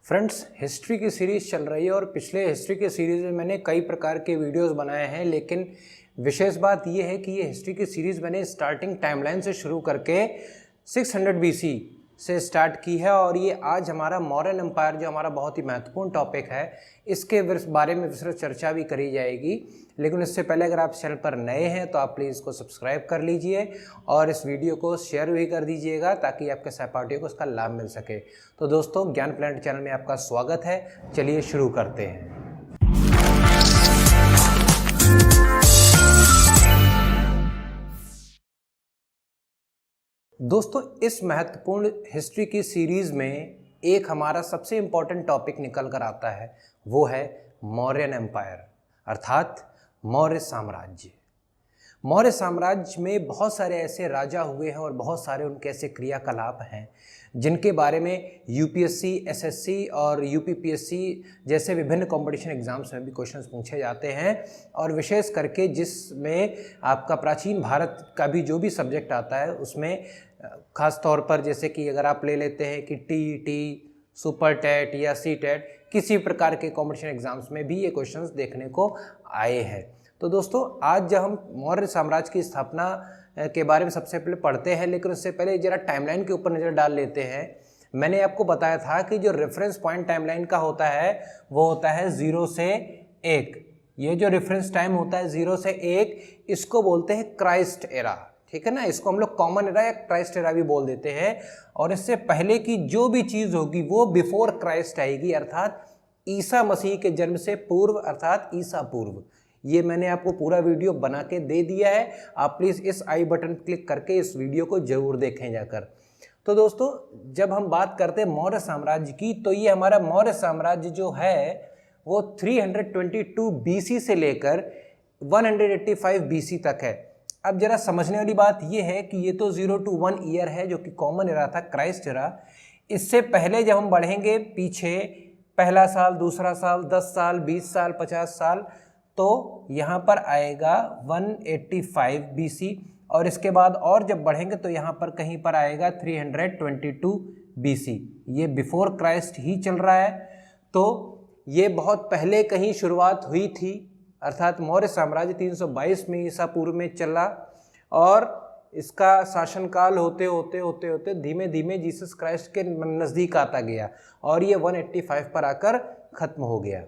Friends, history की series चल रही है और पिछले हिस्ट्री की सीरीज़ में मैंने कई प्रकार के वीडियोस बनाए हैं, लेकिन विशेष बात यह है कि ये हिस्ट्री की सीरीज़ मैंने स्टार्टिंग टाइमलाइन से शुरू करके 600 बीसी से स्टार्ट की है और ये आज हमारा मौर्यन एम्पायर जो हमारा बहुत ही महत्वपूर्ण टॉपिक है, इसके बारे में विस्तृत चर्चा भी करी जाएगी। लेकिन इससे पहले अगर आप चैनल पर नए हैं तो आप प्लीज़ इसको सब्सक्राइब कर लीजिए और इस वीडियो को शेयर भी कर दीजिएगा ताकि आपके सहपाठियों को इसका लाभ मिल सके। तो दोस्तों, ज्ञान प्लैनेट चैनल में आपका स्वागत है। चलिए शुरू करते हैं। दोस्तों, इस महत्वपूर्ण हिस्ट्री की सीरीज़ में एक हमारा सबसे इम्पॉर्टेंट टॉपिक निकल कर आता है, वो है मौर्यन एम्पायर अर्थात मौर्य साम्राज्य। मौर्य साम्राज्य में बहुत सारे ऐसे राजा हुए हैं और बहुत सारे उनके ऐसे क्रियाकलाप हैं जिनके बारे में यूपीएससी, एसएससी और यूपीपीएससी जैसे विभिन्न कंपटीशन एग्जाम्स में भी क्वेश्चंस पूछे जाते हैं। और विशेष करके जिसमें आपका प्राचीन भारत का भी जो भी सब्जेक्ट आता है उसमें खास तौर पर जैसे कि अगर आप ले लेते हैं कि टीईटी, सुपर टेट या सी टेट, किसी प्रकार के कंपटीशन एग्जाम्स में भी ये क्वेश्चंस देखने को आए हैं। तो दोस्तों, आज जब हम मौर्य साम्राज्य की स्थापना के बारे में सबसे पहले पढ़ते हैं, लेकिन उससे पहले जरा टाइमलाइन के ऊपर नज़र डाल लेते हैं। मैंने आपको बताया था कि जो रेफरेंस पॉइंट टाइमलाइन का होता है वो होता है 0 से 1। ये जो रेफरेंस टाइम होता है 0 से 1, इसको बोलते हैं क्राइस्ट एरा। ठीक है ना, इसको हम लोग कॉमन एरा या क्राइस्ट एरा भी बोल देते हैं। और इससे पहले की जो भी चीज़ होगी वो बिफोर क्राइस्ट आएगी, अर्थात ईसा मसीह के जन्म से पूर्व, अर्थात ईसा पूर्व। ये मैंने आपको पूरा वीडियो बना के दे दिया है। आप प्लीज़ इस आई बटन क्लिक करके इस वीडियो को जरूर देखें जाकर। तो दोस्तों, जब हम बात करते हैं मौर्य साम्राज्य की, तो ये हमारा मौर्य साम्राज्य जो है वो 322 बीसी से लेकर 185 बीसी तक है। अब जरा समझने वाली बात ये है कि ये तो 0 to 1 ईयर है जो कि कॉमन एरा था, क्राइस्ट एरा। इससे पहले जब हम बढ़ेंगे पीछे, पहला साल, दूसरा साल, 10 साल, 20 साल, 50 साल, तो यहाँ पर आएगा 185 बीसी। और इसके बाद और जब बढ़ेंगे तो यहाँ पर कहीं पर आएगा 322 बीसी। ये बिफोर क्राइस्ट ही चल रहा है। तो ये बहुत पहले कहीं शुरुआत हुई थी, अर्थात मौर्य साम्राज्य 322 में ईसा पूर्व में चला और इसका शासनकाल होते होते धीमे धीमे जीसस क्राइस्ट के नज़दीक आता गया और ये 185 पर आकर ख़त्म हो गया।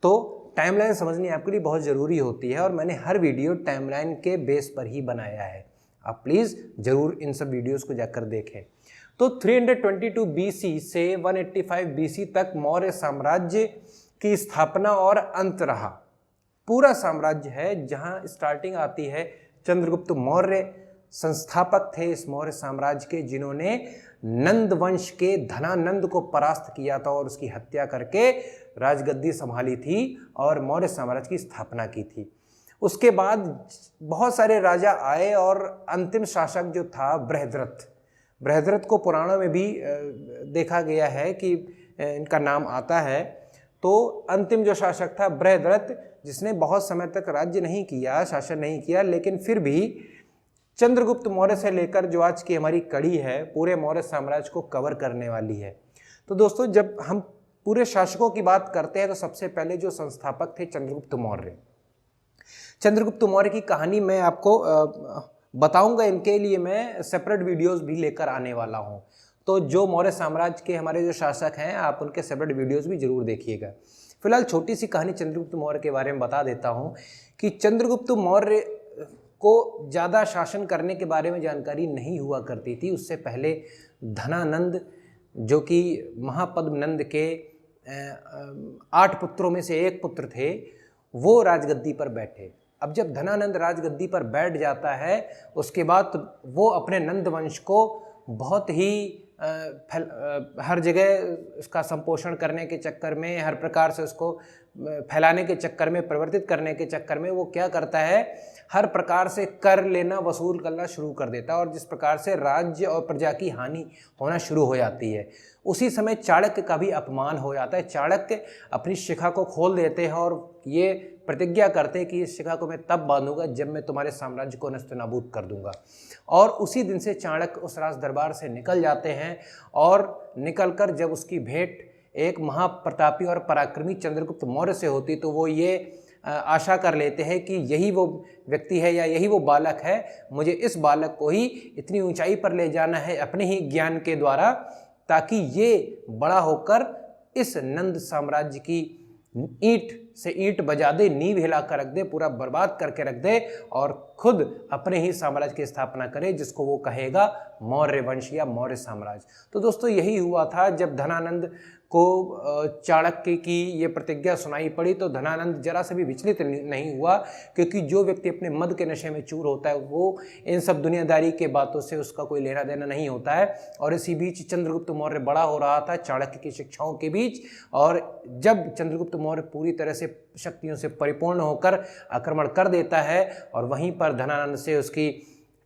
तो टाइमलाइन समझनी आपके लिए बहुत ज़रूरी होती है और मैंने हर वीडियो टाइमलाइन के बेस पर ही बनाया है। आप प्लीज़ ज़रूर इन सब वीडियोस को जाकर देखें। तो 322 बीसी से 185 बीसी तक मौर्य साम्राज्य की स्थापना और अंत रहा। पूरा साम्राज्य है, जहाँ स्टार्टिंग आती है चंद्रगुप्त मौर्य संस्थापक थे इस मौर्य साम्राज्य के, जिन्होंने नंद वंश के धनानंद को परास्त किया था और उसकी हत्या करके राजगद्दी संभाली थी और मौर्य साम्राज्य की स्थापना की थी। उसके बाद बहुत सारे राजा आए और अंतिम शासक जो था बृहद्रथ को पुराणों में भी देखा गया है कि इनका नाम आता है। तो अंतिम जो शासक था बृहद्रथ, जिसने बहुत समय तक राज्य नहीं किया, शासन नहीं किया, लेकिन फिर भी चंद्रगुप्त मौर्य से लेकर जो आज की हमारी कड़ी है पूरे मौर्य साम्राज्य को कवर करने वाली है। तो दोस्तों, जब हम पूरे शासकों की बात करते हैं तो सबसे पहले जो संस्थापक थे चंद्रगुप्त मौर्य। चंद्रगुप्त मौर्य की कहानी मैं आपको बताऊंगा, इनके लिए मैं सेपरेट वीडियोस भी लेकर आने वाला हूं। तो जो मौर्य साम्राज्य के हमारे जो शासक हैं, आप उनके सेपरेट वीडियोस भी जरूर देखिएगा। फिलहाल छोटी सी कहानी चंद्रगुप्त मौर्य के बारे में बता देता हूँ कि चंद्रगुप्त मौर्य को ज़्यादा शासन करने के बारे में जानकारी नहीं हुआ करती थी। उससे पहले धनानंद, जो कि महापद्मनंद के 8 पुत्रों में से एक पुत्र थे, वो राजगद्दी पर बैठे। अब जब धनानंद राजगद्दी पर बैठ जाता है, उसके बाद वो अपने नंद वंश को बहुत ही हर जगह उसका संपोषण करने के चक्कर में, हर प्रकार से उसको फैलाने के चक्कर में, परिवर्तित करने के चक्कर में वो क्या करता है, हर प्रकार से कर लेना, वसूल करना शुरू कर देता है और जिस प्रकार से राज्य और प्रजा की हानि होना शुरू हो जाती है। उसी समय चाणक्य का भी अपमान हो जाता है। चाणक्य अपनी शिखा को खोल देते हैं और ये प्रतिज्ञा करते हैं कि इस शिखा को मैं तब बांधूंगा जब मैं तुम्हारे साम्राज्य को नस्तनाबूद कर दूंगा। और उसी दिन से चाणक्य उस राज दरबार से निकल जाते हैं और निकलकर जब उसकी भेंट एक महाप्रतापी और पराक्रमी चंद्रगुप्त मौर्य से होती तो वो ये आशा कर लेते हैं कि यही वो व्यक्ति है या यही वो बालक है, मुझे इस बालक को ही इतनी ऊंचाई पर ले जाना है अपने ही ज्ञान के द्वारा, ताकि ये बड़ा होकर इस नंद साम्राज्य की ईंट से ईंट बजा दे, नींव हिला कर रख दे, पूरा बर्बाद करके रख दे और खुद अपने ही साम्राज्य की स्थापना करे, जिसको वो कहेगा मौर्य वंश या मौर्य साम्राज्य। तो दोस्तों यही हुआ था जब धनानंद को चाणक्य की ये प्रतिज्ञा सुनाई पड़ी तो धनानंद जरा से भी विचलित नहीं हुआ, क्योंकि जो व्यक्ति अपने मद के नशे में चूर होता है वो इन सब दुनियादारी के बातों से उसका कोई लेना देना नहीं होता है। और इसी बीच चंद्रगुप्त मौर्य बड़ा हो रहा था चाणक्य की शिक्षाओं के बीच, और जब चंद्रगुप्त मौर्य पूरी तरह से शक्तियों से परिपूर्ण होकर आक्रमण कर देता है और वहीं पर धनानंद से उसकी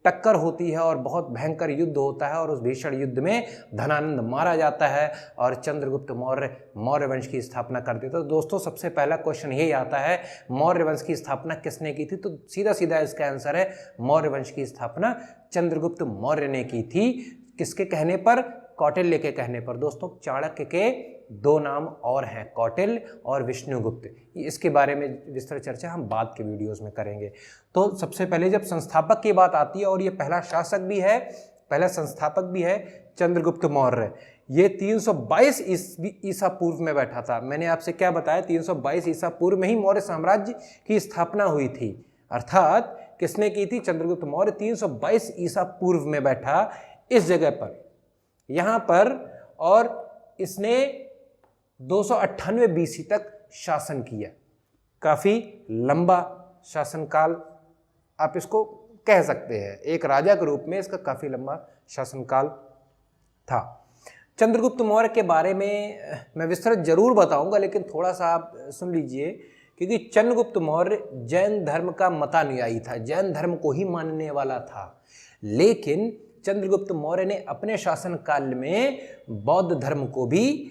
टक्कर होती है और बहुत भयंकर युद्ध होता है और उस भीषण युद्ध में धनानंद मारा जाता है और चंद्रगुप्त मौर्य मौर्य वंश की स्थापना कर देता है। तो दोस्तों सबसे पहला क्वेश्चन यही आता है, मौर्य वंश की स्थापना किसने की थी? तो सीधा सीधा इसका आंसर है मौर्य वंश की स्थापना चंद्रगुप्त मौर्य ने की थी। किसके कहने पर? कौटिल्य के कहने पर। दोस्तों चाणक्य के दो नाम और हैं, कौटिल्य और विष्णुगुप्त। इसके बारे में विस्तृत चर्चा हम बाद के वीडियोस में करेंगे। तो सबसे पहले जब संस्थापक की बात आती है, और ये पहला शासक भी है, पहला संस्थापक भी है चंद्रगुप्त मौर्य। ये 322 ईसा पूर्व में बैठा था। मैंने आपसे क्या बताया, 322 ईसा पूर्व में ही मौर्य साम्राज्य की स्थापना हुई थी। अर्थात किसने की थी? चंद्रगुप्त मौर्य 322 ईसा पूर्व में बैठा इस जगह पर, यहाँ पर, और इसने 298 बीसी तक शासन किया। काफी लंबा शासनकाल आप इसको कह सकते हैं, एक राजा के रूप में इसका काफी लंबा शासनकाल था। चंद्रगुप्त मौर्य के बारे में मैं विस्तृत जरूर बताऊंगा, लेकिन थोड़ा सा आप सुन लीजिए, क्योंकि चंद्रगुप्त मौर्य जैन धर्म का मतानुयायी था, जैन धर्म को ही मानने वाला था। लेकिन चंद्रगुप्त मौर्य ने अपने शासनकाल में बौद्ध धर्म को भी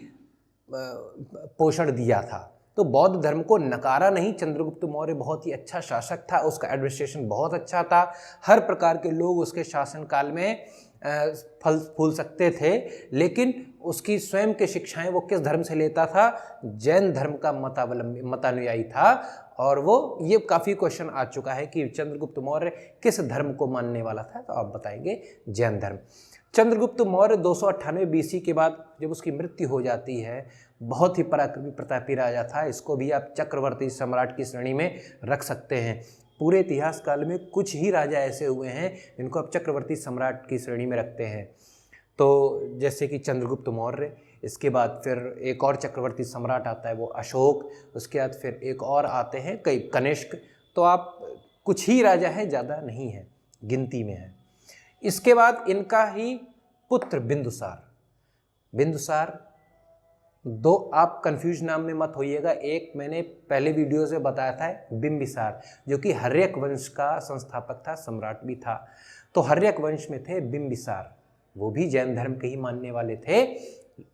पोषण दिया था। तो बौद्ध धर्म को नकारा नहीं। चंद्रगुप्त मौर्य बहुत ही अच्छा शासक था, उसका एडमिनिस्ट्रेशन बहुत अच्छा था, हर प्रकार के लोग उसके शासनकाल में फल फूल सकते थे। लेकिन उसकी स्वयं की शिक्षाएं वो किस धर्म से लेता था? जैन धर्म का मतानुयायी था। और वो ये काफ़ी क्वेश्चन आ चुका है कि चंद्रगुप्त मौर्य किस धर्म को मानने वाला था, तो आप बताएंगे जैन धर्म। चंद्रगुप्त मौर्य 298 बीसी के बाद जब उसकी मृत्यु हो जाती है, बहुत ही पराक्रमी प्रतापी राजा था। इसको भी आप चक्रवर्ती सम्राट की श्रेणी में रख सकते हैं। पूरे इतिहास काल में कुछ ही राजा ऐसे हुए हैं जिनको आप चक्रवर्ती सम्राट की श्रेणी में रखते हैं। तो जैसे कि चंद्रगुप्त मौर्य, इसके बाद फिर एक और चक्रवर्ती सम्राट आता है वो अशोक, उसके बाद फिर एक और आते हैं कई कनिष्क। तो आप कुछ ही राजा हैं, ज़्यादा नहीं है, गिनती में है। इसके बाद इनका ही पुत्र बिंदुसार। बिंदुसार दो, आप कंफ्यूज नाम में मत होइएगा। एक मैंने पहले वीडियो से बताया था बिंबिसार, जो कि हर्यक वंश का संस्थापक था, सम्राट भी था। तो हर्यक वंश में थे बिंबिसार, वो भी जैन धर्म के ही मानने वाले थे।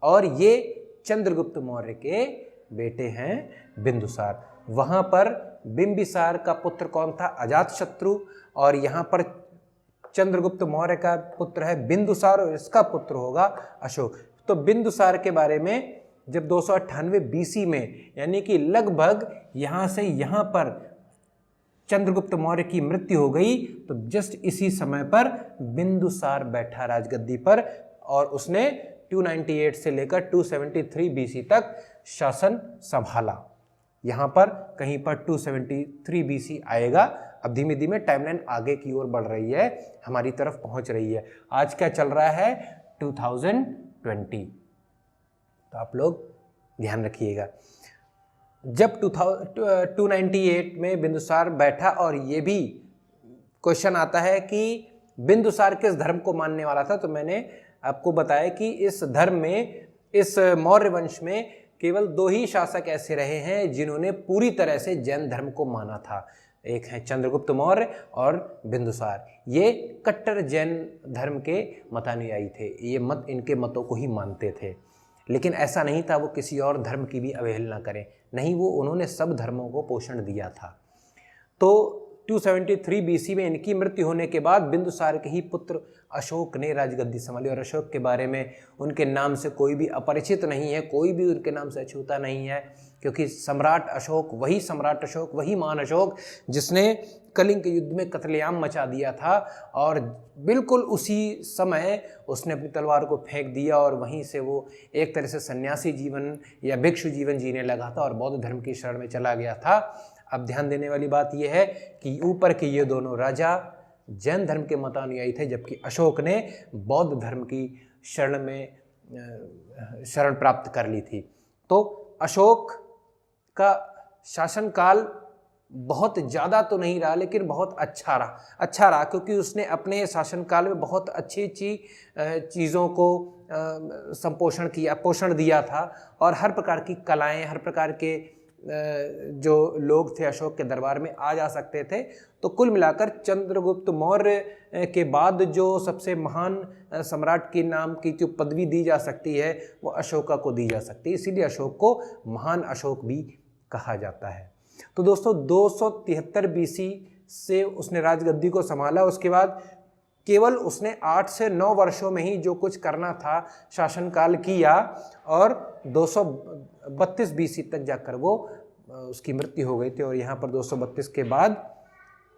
और ये चंद्रगुप्त मौर्य के बेटे हैं बिंदुसार। वहाँ पर बिंबिसार का पुत्र कौन था? अजातशत्रु। और यहाँ पर चंद्रगुप्त मौर्य का पुत्र है बिंदुसार और इसका पुत्र होगा अशोक। तो बिंदुसार के बारे में जब 298 बीसी में, यानी कि लगभग यहाँ से यहाँ पर चंद्रगुप्त मौर्य की मृत्यु हो गई, तो जस्ट इसी समय पर बिंदुसार बैठा राजगद्दी पर और उसने 298 से लेकर 273 बीसी तक शासन संभाला। यहाँ पर कहीं पर 273 बीसी आएगा। अब धीमे धीमे टाइमलाइन आगे की ओर बढ़ रही है, हमारी तरफ पहुँच रही है। आज क्या चल रहा है? 2020। तो आप लोग ध्यान रखिएगा। जब 298 में बिंदुसार बैठा, और ये भी क्वेश्चन आता है कि बिंदुसार किस धर्म को मानने वाला था, तो मैंने आपको बताया कि इस धर्म में, इस मौर्य वंश में केवल दो ही शासक ऐसे रहे हैं जिन्होंने पूरी तरह से जैन धर्म को माना था। एक है चंद्रगुप्त मौर्य और बिंदुसार। ये कट्टर जैन धर्म के मतानुयायी थे, ये मत इनके मतों को ही मानते थे। लेकिन ऐसा नहीं था वो किसी और धर्म की भी अवहेलना करें, नहीं, वो उन्होंने सब धर्मों को पोषण दिया था। तो 273 बीसी में इनकी मृत्यु होने के बाद बिंदुसार के ही पुत्र अशोक ने राजगद्दी संभाली। और अशोक के बारे में उनके नाम से कोई भी अपरिचित नहीं है, कोई भी उनके नाम से अछूता नहीं है, क्योंकि सम्राट अशोक, वही महान अशोक जिसने कलिंग के युद्ध में कत्लेआम मचा दिया था और बिल्कुल उसी समय उसने अपनी तलवार को फेंक दिया और वहीं से वो एक तरह से सन्यासी जीवन या भिक्षु जीवन जीने लगा था और बौद्ध धर्म की शरण में चला गया था। अब ध्यान देने वाली बात यह है कि ऊपर के ये दोनों राजा जैन धर्म के मतानुयायी थे, जबकि अशोक ने बौद्ध धर्म की शरण प्राप्त कर ली थी। तो अशोक का शासनकाल बहुत ज़्यादा तो नहीं रहा, लेकिन बहुत अच्छा रहा क्योंकि उसने अपने शासनकाल में बहुत अच्छी चीज़ों को पोषण दिया था और हर प्रकार की कलाएं, हर प्रकार के जो लोग थे अशोक के दरबार में आ जा सकते थे। तो कुल मिलाकर चंद्रगुप्त मौर्य के बाद जो सबसे महान सम्राट के नाम की जो पदवी दी जा सकती है वो अशोका को दी जा सकती है, इसीलिए अशोक को महान अशोक भी कहा जाता है। तो दोस्तों 273 बीसी से उसने राजगद्दी को संभाला। उसके बाद केवल उसने 8 से 9 वर्षों में ही जो कुछ करना था शासनकाल किया और 232 बीसी तक जाकर वो उसकी मृत्यु हो गई थी। और यहाँ पर 232 के बाद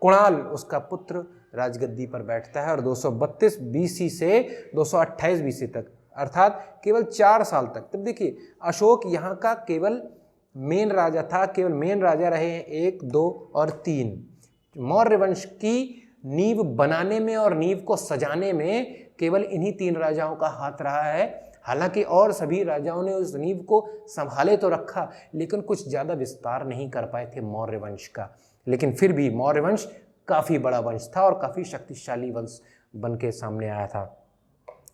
कुणाल उसका पुत्र राजगद्दी पर बैठता है और 232 बीसी से 228 बीसी तक, अर्थात केवल 4 साल तक। तब देखिए अशोक यहाँ का केवल मेन राजा था, केवल मेन राजा रहे हैं 1, 2 और 3। मौर्य वंश की नींव बनाने में और नींव को सजाने में केवल इन्हीं 3 राजाओं का हाथ रहा है। हालांकि और सभी राजाओं ने उस नींव को संभाले तो रखा, लेकिन कुछ ज़्यादा विस्तार नहीं कर पाए थे मौर्य वंश का। लेकिन फिर भी मौर्य वंश काफ़ी बड़ा वंश था और काफ़ी शक्तिशाली वंश बन के सामने आया था।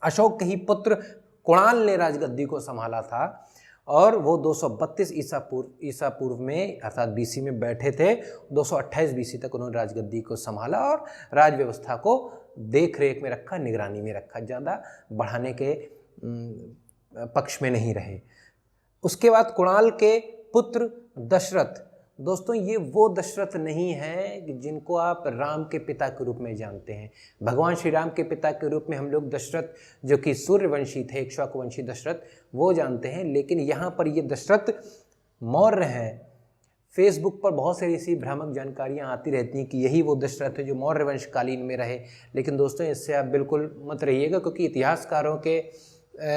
अशोक के ही पुत्र कुणाल ने राजगद्दी को संभाला था और वो 232 ईसा पूर्व में अर्थात बीसी में बैठे थे। 228 बीसी तक उन्होंने राजगद्दी को संभाला और राज व्यवस्था को देख रेख में रखा, निगरानी में रखा, ज़्यादा बढ़ाने के पक्ष में नहीं रहे। उसके बाद कुणाल के पुत्र दशरथ, दोस्तों ये वो दशरथ नहीं है जिनको आप राम के पिता के रूप में जानते हैं। भगवान श्री राम के पिता के रूप में हम लोग दशरथ जो कि सूर्यवंशी थे, इक्ष्वाकुवंशी दशरथ, वो जानते हैं। लेकिन यहाँ पर ये दशरथ मौर्य हैं। फेसबुक पर बहुत सारी ऐसी भ्रामक जानकारियाँ आती रहती हैं कि यही वो दशरथ है जो मौर्य वंशकालीन में रहे। लेकिन दोस्तों इससे आप बिल्कुल मत रहिएगा, क्योंकि इतिहासकारों के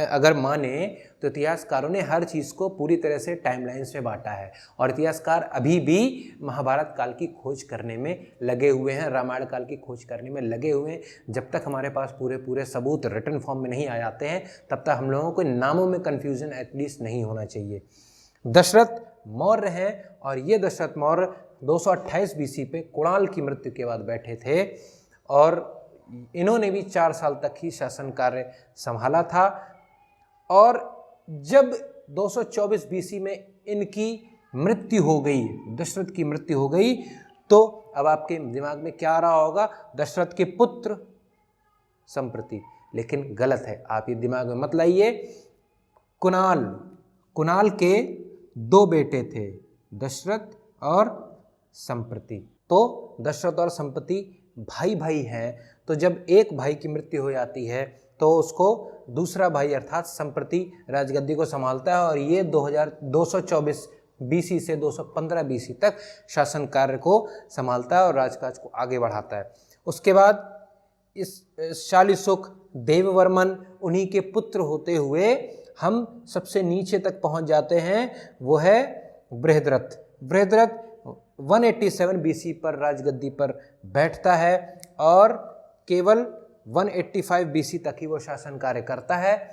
अगर माने तो इतिहासकारों ने हर चीज़ को पूरी तरह से टाइमलाइंस में बांटा है और इतिहासकार अभी भी महाभारत काल की खोज करने में लगे हुए हैं, रामायण काल की खोज करने में लगे हुए हैं। जब तक हमारे पास पूरे सबूत रिटन फॉर्म में नहीं आ जाते हैं तब तक हम लोगों को नामों में कन्फ्यूजन एटलीस्ट नहीं होना चाहिए। दशरथ मौर्य हैं और ये दशरथ मौर्य 228 बीसी पे कुणाल की मृत्यु के बाद बैठे थे और इन्होंने भी 4 साल तक ही शासन कार्य संभाला था। और जब 224 बीसी में इनकी मृत्यु हो गई, दशरथ की मृत्यु हो गई, तो अब आपके दिमाग में क्या आ रहा होगा? दशरथ के पुत्र संप्रति। लेकिन गलत है, आप ये दिमाग में मत लाइए। कुणाल के 2 बेटे थे, दशरथ और संप्रति। तो दशरथ और संप्रति भाई हैं। तो जब एक भाई की मृत्यु हो जाती है तो उसको दूसरा भाई अर्थात संप्रति राजगद्दी को संभालता है और ये 224 बीसी से 215 बीसी तक शासन कार्य को संभालता है और राजकाज को आगे बढ़ाता है। उसके बाद इस शालिसुख, देववर्मन, उन्हीं के पुत्र होते हुए हम सबसे नीचे तक पहुंच जाते हैं, वो है बृहद्रथ। बृहद्रथ 187 बीसी पर राजगद्दी पर बैठता है और केवल 185 बीसी तक ही वो शासन कार्य करता है।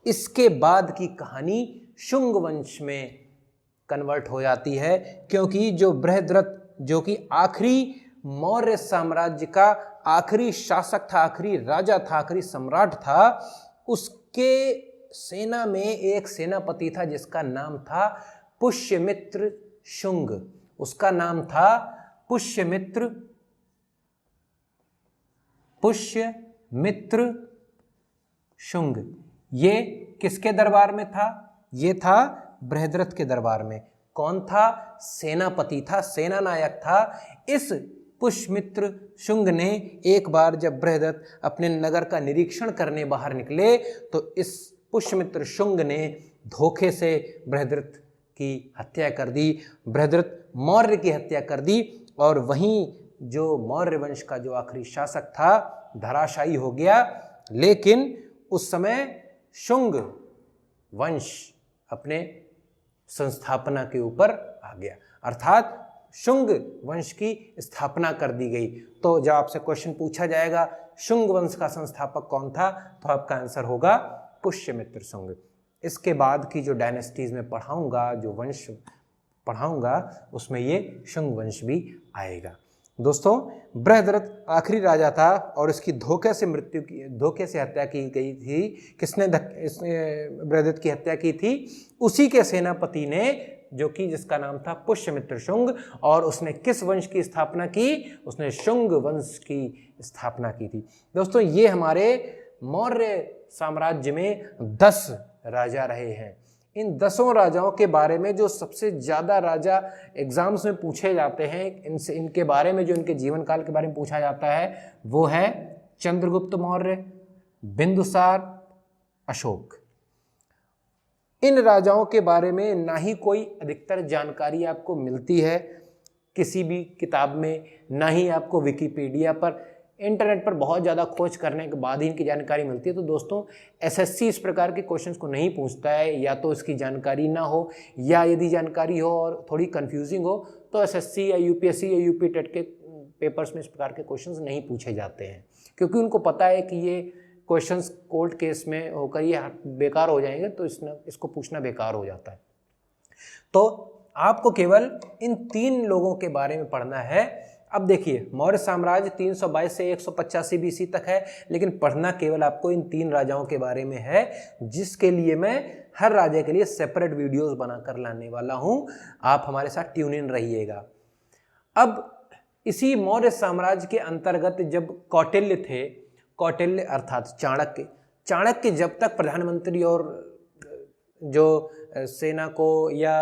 इसके बाद की कहानी शुंग वंश में कन्वर्ट हो जाती है, क्योंकि जो बृहद्रथ जो कि आखिरी मौर्य साम्राज्य का आखिरी शासक था, आखिरी राजा था, आखिरी सम्राट था, उसके सेना में एक सेनापति था जिसका नाम था पुष्यमित्र शुंग। उसका नाम था पुष्यमित्र शुंग। ये किसके दरबार में था? ये था बृहद्रथ के दरबार में। कौन था? सेनापति था, सेना नायक था। इस पुष्यमित्र शुंग ने एक बार जब बृहदत्त अपने नगर का निरीक्षण करने बाहर निकले तो इस पुष्यमित्र शुंग ने धोखे से बृहदत्त की हत्या कर दी, बृहदत्त मौर्य की हत्या कर दी और वहीं जो मौर्य वंश का जो आखिरी शासक था धराशायी हो गया। लेकिन उस समय शुंग वंश अपने संस्थापना के ऊपर आ गया, अर्थात शुंग वंश की स्थापना कर दी गई। तो जब आपसे क्वेश्चन पूछा जाएगा शुंग वंश का संस्थापक कौन था, तो आपका आंसर होगा पुष्यमित्र शुंग। इसके बाद की जो डायनेस्टीज में पढ़ाऊंगा, जो वंश पढ़ाऊंगा, उसमें ये शुंग वंश भी आएगा। दोस्तों, बृहदत्त आखिरी राजा था और इसकी धोखे से हत्या की गई थी। किसने बृहदत्त की हत्या की थी? उसी के सेनापति ने, जो कि जिसका नाम था पुष्यमित्र शुंग, और उसने किस वंश की स्थापना की? उसने शुंग वंश की स्थापना की थी। दोस्तों, ये हमारे मौर्य साम्राज्य में 10 राजा रहे हैं। इन 10 राजाओं के बारे में जो सबसे ज़्यादा राजा एग्जाम्स में पूछे जाते हैं, इनके बारे में, जो इनके जीवन काल के बारे में पूछा जाता है, वो है चंद्रगुप्त मौर्य, बिंदुसार, अशोक। इन राजाओं के बारे में ना ही कोई अधिकतर जानकारी आपको मिलती है किसी भी किताब में, ना ही आपको विकिपीडिया पर, इंटरनेट पर बहुत ज़्यादा खोज करने के बाद ही इनकी जानकारी मिलती है। तो दोस्तों, एसएससी इस प्रकार के क्वेश्चंस को नहीं पूछता है, या तो इसकी जानकारी ना हो, या यदि जानकारी हो और थोड़ी कंफ्यूजिंग हो तो एसएससी या यूपीएससी या यूपी टेट के पेपर्स में इस प्रकार के क्वेश्चंस नहीं पूछे जाते हैं, क्योंकि उनको पता है कि ये क्वेश्चंस कोर्ट केस में होकर ये बेकार हो जाएंगे, तो इसको पूछना बेकार हो जाता है। तो आपको केवल इन 3 लोगों के बारे में पढ़ना है। अब देखिए, मौर्य साम्राज्य 322 से 185 बीसी तक है, लेकिन पढ़ना केवल आपको इन 3 राजाओं के बारे में है, जिसके लिए मैं हर राजा के लिए सेपरेट वीडियोस बनाकर लाने वाला हूं। आप हमारे साथ ट्यून इन रहिएगा। अब इसी मौर्य साम्राज्य के अंतर्गत जब कौटिल्य थे, कौटिल्य अर्थात चाणक्य जब तक प्रधानमंत्री और जो सेना को या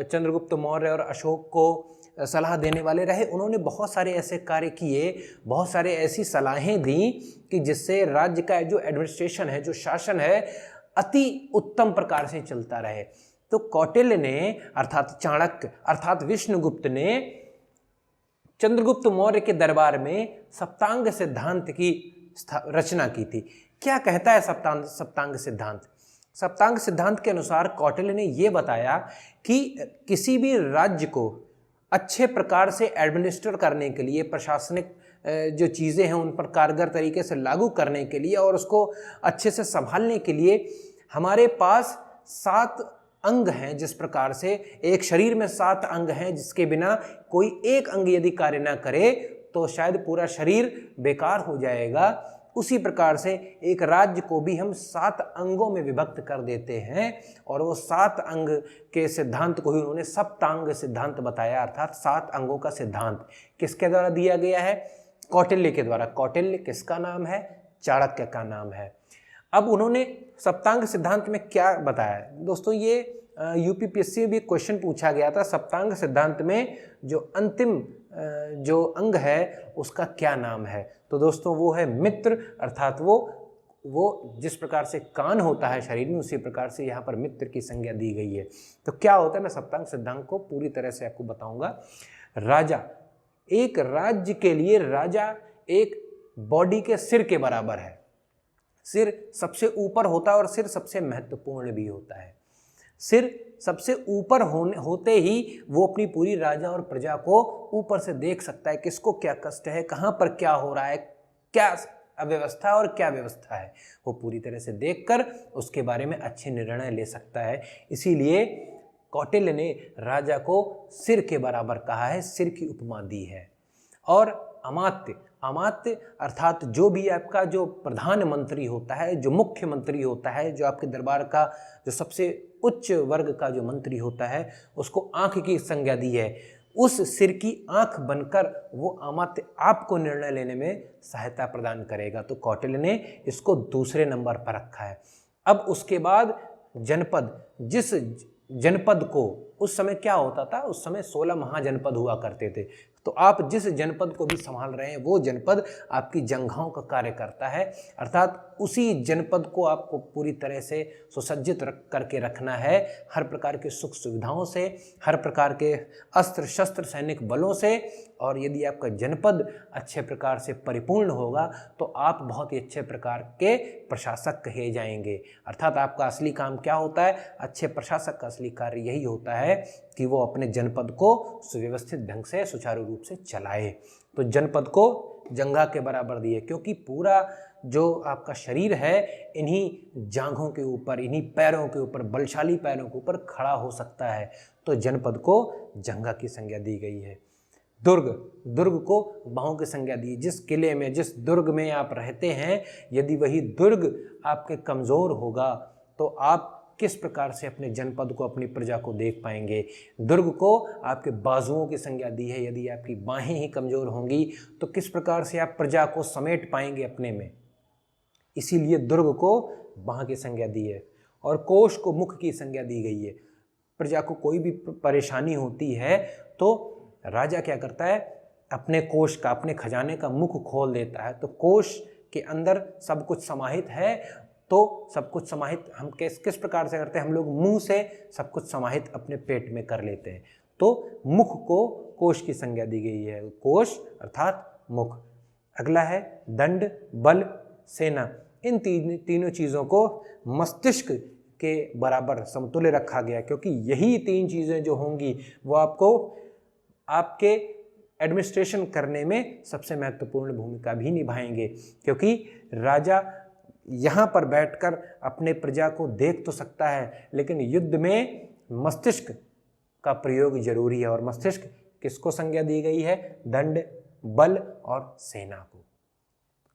चंद्रगुप्त मौर्य और अशोक को सलाह देने वाले रहे, उन्होंने बहुत सारे ऐसे कार्य किए, बहुत सारे ऐसी सलाहें दी कि जिससे राज्य का जो एडमिनिस्ट्रेशन है, जो शासन है, अति उत्तम प्रकार से चलता रहे। तो कौटिल्य ने अर्थात चाणक्य अर्थात विष्णुगुप्त ने चंद्रगुप्त मौर्य के दरबार में सप्तांग सिद्धांत की रचना की थी। क्या कहता है सप्तांग सिद्धांत? सप्तांग सिद्धांत के अनुसार कौटिल्य ने यह बताया कि किसी भी राज्य को अच्छे प्रकार से एडमिनिस्टर करने के लिए, प्रशासनिक जो चीज़ें हैं उन पर कारगर तरीके से लागू करने के लिए और उसको अच्छे से संभालने के लिए हमारे पास 7 अंग हैं। जिस प्रकार से एक शरीर में 7 अंग हैं, जिसके बिना कोई एक अंग यदि कार्य ना करे तो शायद पूरा शरीर बेकार हो जाएगा, उसी प्रकार से एक राज्य को भी हम 7 अंगों में विभक्त कर देते हैं और वो 7 अंग के सिद्धांत को ही उन्होंने सप्तांग सिद्धांत बताया, अर्थात 7 अंगों का सिद्धांत। किसके द्वारा दिया गया है? कौटिल्य के द्वारा। कौटिल्य किसका नाम है? चाणक्य का नाम है। अब उन्होंने सप्तांग सिद्धांत में क्या बताया? दोस्तों, ये यूपीपीएससी में भी क्वेश्चन पूछा गया था, सप्तांग सिद्धांत में जो अंतिम जो अंग है उसका क्या नाम है? तो दोस्तों, वो है मित्र, अर्थात वो जिस प्रकार से कान होता है शरीर में, उसी प्रकार से यहाँ पर मित्र की संज्ञा दी गई है। तो क्या होता है, मैं सप्तांग सिद्धांत को पूरी तरह से आपको बताऊंगा। राजा, एक राज्य के लिए राजा एक बॉडी के सिर के बराबर है। सिर सबसे ऊपर होता है और सिर सबसे महत्वपूर्ण भी होता है। सिर सबसे ऊपर होते ही वो अपनी पूरी राजा और प्रजा को ऊपर से देख सकता है, किसको क्या कष्ट है, कहाँ पर क्या हो रहा है, क्या अव्यवस्था और क्या व्यवस्था है, वो पूरी तरह से देखकर उसके बारे में अच्छे निर्णय ले सकता है। इसीलिए कौटिल्य ने राजा को सिर के बराबर कहा है, सिर की उपमा दी है। और अमात्य अर्थात जो भी आपका जो प्रधानमंत्री होता है, जो मुख्यमंत्री होता है, जो आपके दरबार का जो सबसे उच्च वर्ग का जो मंत्री होता है, उसको आंख की संज्ञा दी है। उस सिर की आंख बनकर वो अमात्य आपको निर्णय लेने में सहायता प्रदान करेगा। तो कौटिल्य ने इसको दूसरे नंबर पर रखा है। अब उसके बाद जनपद, जिस जनपद को उस समय क्या होता था, उस समय 16 महाजनपद हुआ करते थे। तो आप जिस जनपद को भी संभाल रहे हैं वो जनपद आपकी जंघाओं का कार्य करता है, अर्थात उसी जनपद को आपको पूरी तरह से सुसज्जित करके रखना है, हर प्रकार के सुख सुविधाओं से, हर प्रकार के अस्त्र शस्त्र सैनिक बलों से। और यदि आपका जनपद अच्छे प्रकार से परिपूर्ण होगा तो आप बहुत ही अच्छे प्रकार के प्रशासक कहे जाएंगे। अर्थात आपका असली काम क्या होता है? अच्छे प्रशासक का असली कार्य यही होता है कि वो अपने जनपद को सुव्यवस्थित ढंग से सुचारू रूप से चलाए। तो जनपद को जंघा के बराबर दिए, क्योंकि पूरा जो आपका शरीर है इन्हीं जांघों के ऊपर, इन्हीं पैरों के ऊपर, बलशाली पैरों के ऊपर खड़ा हो सकता है। तो जनपद को जंघा की संज्ञा दी गई है। दुर्ग को बाहों की संज्ञा दी। जिस किले में, जिस दुर्ग में आप रहते हैं, यदि वही दुर्ग आपके कमज़ोर होगा तो आप किस प्रकार से अपने जनपद को, अपनी प्रजा को देख पाएंगे। दुर्ग को आपके बाजुओं की संज्ञा दी है। यदि आपकी बाहें ही कमज़ोर होंगी तो किस प्रकार से आप प्रजा को समेट पाएंगे अपने में। इसीलिए दुर्ग को बाह की संज्ञा दी है। और कोष को मुख की संज्ञा दी गई है। प्रजा को कोई भी परेशानी होती है तो राजा क्या करता है? अपने कोष का, अपने खजाने का मुख खोल देता है। तो कोष के अंदर सब कुछ समाहित है। तो सब कुछ समाहित हम किस प्रकार से करते हैं? हम लोग मुंह से सब कुछ समाहित अपने पेट में कर लेते हैं। तो मुख को कोष की संज्ञा दी गई है। कोष अर्थात मुख। अगला है दंड, बल, सेना। इन तीनों चीज़ों को मस्तिष्क के बराबर समतुल्य रखा गया, क्योंकि यही तीन चीज़ें जो होंगी वो आपको आपके एडमिनिस्ट्रेशन करने में सबसे महत्वपूर्ण भूमिका भी निभाएंगे। क्योंकि राजा यहाँ पर बैठकर अपने प्रजा को देख तो सकता है, लेकिन युद्ध में मस्तिष्क का प्रयोग जरूरी है। और मस्तिष्क किसको संज्ञा दी गई है? दंड, बल और सेना को।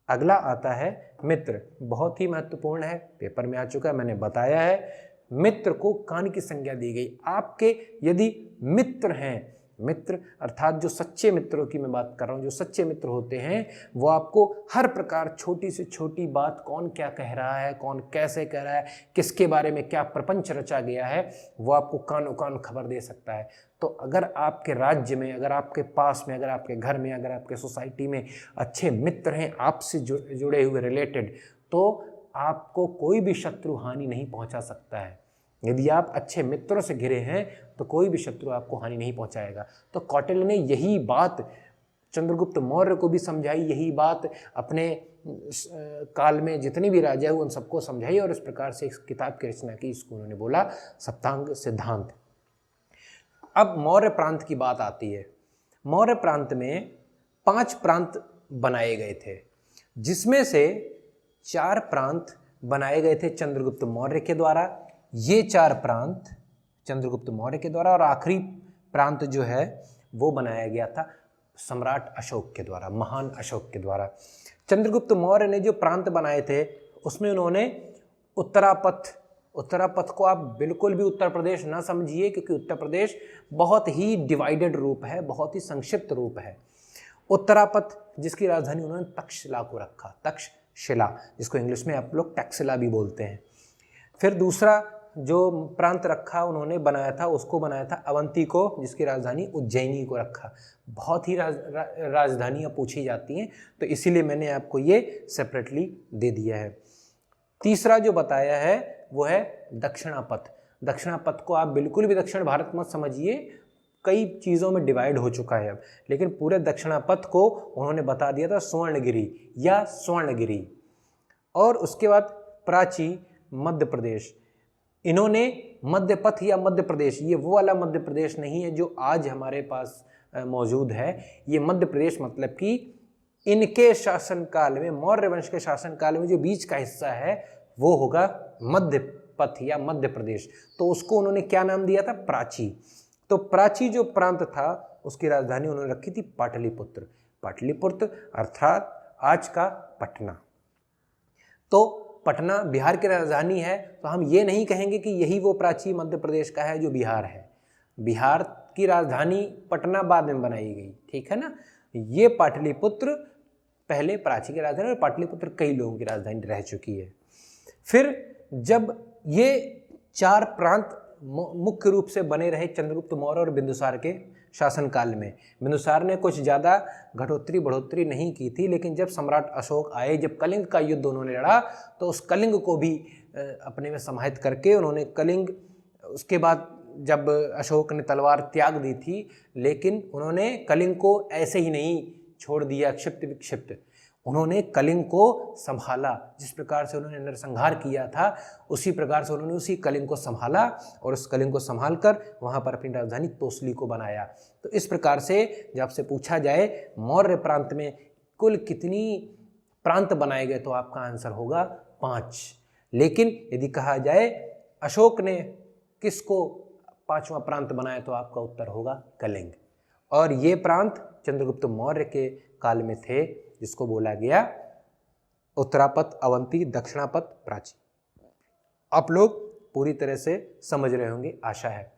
अगला आता है मित्र। बहुत ही महत्वपूर्ण है, पेपर में आ चुका है, मैंने बताया है। मित्र को कान की संज्ञा दी गई। आपके यदि मित्र हैं, मित्र अर्थात जो सच्चे मित्रों की मैं बात कर रहा हूँ, जो सच्चे मित्र होते हैं वो आपको हर प्रकार छोटी से छोटी बात, कौन क्या कह रहा है, कौन कैसे कह रहा है, किसके बारे में क्या प्रपंच रचा गया है, वो आपको कानों कान खबर दे सकता है। तो अगर आपके राज्य में, अगर आपके पास में, अगर आपके घर में, अगर आपके सोसाइटी में अच्छे मित्र हैं आपसे जुड़े हुए, रिलेटेड, तो आपको कोई भी शत्रु हानि नहीं पहुंचा सकता है। यदि आप अच्छे मित्रों से घिरे हैं तो कोई भी शत्रु आपको हानि नहीं पहुंचाएगा। तो कौटिल्य ने यही बात चंद्रगुप्त मौर्य को भी समझाई, यही बात अपने काल में जितने भी राजा हुए उन सबको समझाई, और इस प्रकार से इस किताब की रचना की। इसको उन्होंने बोला सप्तांग सिद्धांत। अब मौर्य प्रांत की बात आती है। मौर्य प्रांत में 5 प्रांत बनाए गए थे, जिसमें से 4 प्रांत बनाए गए थे चंद्रगुप्त मौर्य के द्वारा। ये 4 प्रांत चंद्रगुप्त मौर्य के द्वारा, और आखिरी प्रांत जो है वो बनाया गया था सम्राट अशोक के द्वारा, महान अशोक के द्वारा। चंद्रगुप्त मौर्य ने जो प्रांत बनाए थे उसमें उन्होंने उत्तरापथ को आप बिल्कुल भी उत्तर प्रदेश ना समझिए, क्योंकि उत्तर प्रदेश बहुत ही डिवाइडेड रूप है, बहुत ही संक्षिप्त रूप है। उत्तरापथ जिसकी राजधानी उन्होंने तक्षशिला को रखा, तक्षशिला, जिसको इंग्लिश में आप लोग टैक्सिला भी बोलते हैं। फिर दूसरा जो प्रांत रखा उन्होंने बनाया था, उसको बनाया था अवंती को, जिसकी राजधानी उज्जैनी को रखा। बहुत ही राजधानियाँ पूछी जाती हैं, तो इसीलिए मैंने आपको ये सेपरेटली दे दिया है। तीसरा जो बताया है वो है दक्षिणापथ। दक्षिणापथ को आप बिल्कुल भी दक्षिण भारत मत समझिए, कई चीज़ों में डिवाइड हो चुका है अब, लेकिन पूरे दक्षिणापथ को उन्होंने बता दिया था स्वर्णगिरी या स्वर्णगिरी। और उसके बाद प्राची, मध्य प्रदेश। इन्होंने मध्यपथ या मध्य प्रदेश, ये वो वाला मध्य प्रदेश नहीं है जो आज हमारे पास मौजूद है। ये मध्य प्रदेश मतलब कि इनके शासनकाल में, मौर्य वंश के शासनकाल में जो बीच का हिस्सा है वो होगा मध्य पथ या मध्य प्रदेश। तो उसको उन्होंने क्या नाम दिया था? प्राची। तो प्राची जो प्रांत था उसकी राजधानी उन्होंने रखी थी पाटलिपुत्र। पाटलिपुत्र अर्थात आज का पटना। तो पटना बिहार की राजधानी है, तो हम ये नहीं कहेंगे कि यही वो प्राची मध्य प्रदेश का है जो बिहार है। बिहार की राजधानी पटना बाद में बनाई गई, ठीक है ना। ये पाटलिपुत्र पहले प्राची की राजधानी, और पाटलिपुत्र कई लोगों की राजधानी रह चुकी है। फिर जब ये 4 प्रांत मुख्य रूप से बने रहे चंद्रगुप्त मौर्य और बिंदुसार के शासनकाल में बिंदुसार ने कुछ ज़्यादा घटोत्तरी बढ़ोतरी नहीं की थी, लेकिन जब सम्राट अशोक आए, जब कलिंग का युद्ध उन्होंने लड़ा, तो उस कलिंग को भी अपने में समाहित करके उन्होंने कलिंग, उसके बाद जब अशोक ने तलवार त्याग दी थी, लेकिन उन्होंने कलिंग को ऐसे ही नहीं छोड़ दिया क्षिप्त विक्षिप्त, उन्होंने कलिंग को संभाला। जिस प्रकार से उन्होंने नरसंहार किया था, उसी प्रकार से उन्होंने उसी कलिंग को संभाला और उस कलिंग को संभाल कर वहाँ पर अपनी राजधानी तोसली को बनाया। तो इस प्रकार से जब आपसे पूछा जाए मौर्य प्रांत में कुल कितनी प्रांत बनाए गए, तो आपका आंसर होगा 5। लेकिन यदि कहा जाए अशोक ने किसको 5वां प्रांत बनाया, तो आपका उत्तर होगा कलिंग। और ये प्रांत चंद्रगुप्त मौर्य के काल में थे, जिसको बोला गया उत्तरापथ, अवंती, दक्षिणापथ, प्राची। आप लोग पूरी तरह से समझ रहे होंगे, आशा है।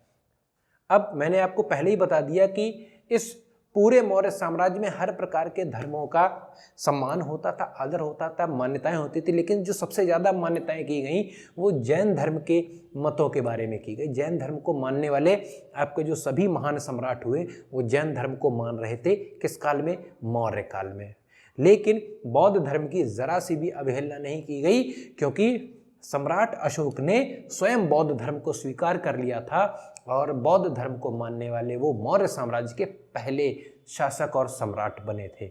अब मैंने आपको पहले ही बता दिया कि इस पूरे मौर्य साम्राज्य में हर प्रकार के धर्मों का सम्मान होता था, आदर होता था, मान्यताएं होती थी, लेकिन जो सबसे ज़्यादा मान्यताएं की गई वो जैन धर्म के मतों के बारे में की गई। जैन धर्म को मानने वाले आपके जो सभी महान सम्राट हुए वो जैन धर्म को मान रहे थे। किस काल में? मौर्य काल में। लेकिन बौद्ध धर्म की ज़रा सी भी अवहेलना नहीं की गई, क्योंकि सम्राट अशोक ने स्वयं बौद्ध धर्म को स्वीकार कर लिया था और बौद्ध धर्म को मानने वाले वो मौर्य साम्राज्य के पहले शासक और सम्राट बने थे।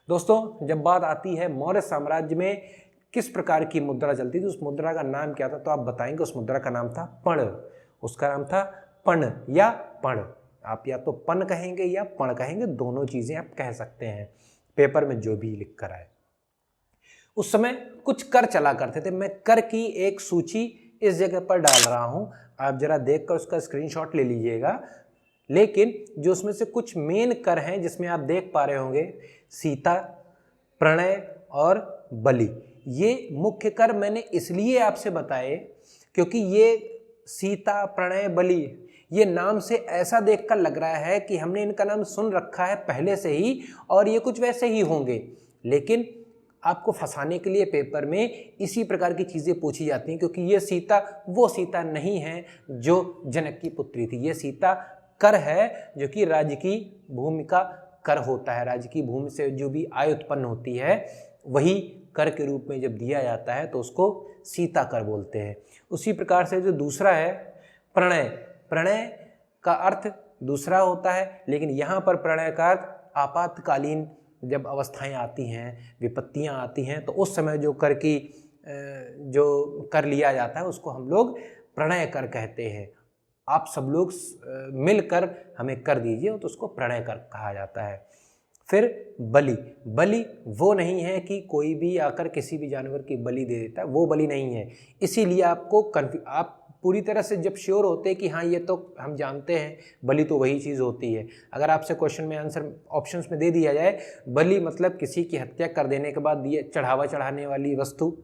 दोस्तों, जब बात आती है मौर्य साम्राज्य में किस प्रकार की मुद्रा चलती थी, उस मुद्रा का नाम क्या था, तो आप बताएंगे उस मुद्रा का नाम था पण। उसका नाम था पण या पण। आप या तो पन कहेंगे या पण कहेंगे, दोनों चीज़ें आप कह सकते हैं, पेपर में जो भी लिख कर आए। उस समय कुछ कर चला करते थे। मैं कर की एक सूची इस जगह पर डाल रहा हूं, आप जरा देखकर उसका स्क्रीनशॉट ले लीजिएगा। लेकिन जो उसमें से कुछ मेन कर हैं जिसमें आप देख पा रहे होंगे, सीता, प्रणय और बलि। ये मुख्य कर मैंने इसलिए आपसे बताए क्योंकि ये सीता, प्रणय, बलि, ये नाम से ऐसा देखकर लग रहा है कि हमने इनका नाम सुन रखा है पहले से ही और ये कुछ वैसे ही होंगे। लेकिन आपको फंसाने के लिए पेपर में इसी प्रकार की चीज़ें पूछी जाती हैं, क्योंकि ये सीता वो सीता नहीं है जो जनक की पुत्री थी। ये सीता कर है, जो कि राज्य की भूमि का कर होता है। राज्य की भूमि से जो भी आय उत्पन्न होती है वही कर के रूप में जब दिया जाता है तो उसको सीता कर बोलते हैं। उसी प्रकार से जो दूसरा है प्रणय, प्रणय का अर्थ दूसरा होता है, लेकिन यहाँ पर प्रणय का अर्थ आपातकालीन जब अवस्थाएं आती हैं, विपत्तियां आती हैं, तो उस समय जो कर की जो कर लिया जाता है उसको हम लोग प्रणय कर कहते हैं। आप सब लोग मिलकर हमें कर दीजिए तो उसको प्रणय कर कहा जाता है। फिर बलि, बलि वो नहीं है कि कोई भी आकर किसी भी जानवर की बलि दे देता है, वो बलि नहीं है। इसीलिए आपको आप पूरी तरह से जब श्योर होते हैं कि हाँ ये तो हम जानते हैं बलि तो वही चीज़ होती है। अगर आपसे क्वेश्चन में आंसर ऑप्शंस में दे दिया जाए बलि मतलब किसी की हत्या कर देने के बाद दिए चढ़ावा चढ़ाने वाली वस्तु,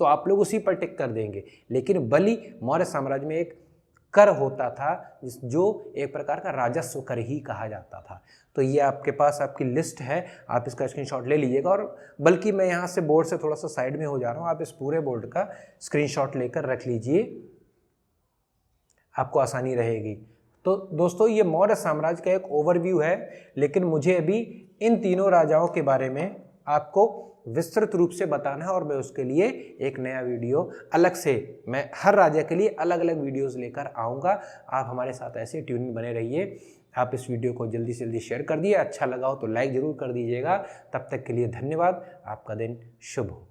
तो आप लोग उसी पर टिक कर देंगे। लेकिन बलि मौर्य साम्राज्य में एक कर होता था जो एक प्रकार का राजस्व कर ही कहा जाता था। तो ये आपके पास आपकी लिस्ट है, आप इसका स्क्रीनशॉट ले लीजिएगा। और बल्कि मैं यहाँ से बोर्ड से थोड़ा सा साइड में हो जा रहा हूँ, आप इस पूरे बोर्ड का स्क्रीनशॉट लेकर रख लीजिए, आपको आसानी रहेगी। तो दोस्तों ये मौर्य साम्राज्य का एक ओवरव्यू है, लेकिन मुझे अभी इन तीनों राजाओं के बारे में आपको विस्तृत रूप से बताना है और मैं उसके लिए एक नया वीडियो अलग से, मैं हर राजा के लिए अलग अलग वीडियोस लेकर आऊँगा। आप हमारे साथ ऐसे ट्यूनिंग बने रहिए। आप इस वीडियो को जल्दी से जल्दी शेयर कर दिए, अच्छा लगा हो तो लाइक ज़रूर कर दीजिएगा। तब तक के लिए धन्यवाद, आपका दिन शुभ हो।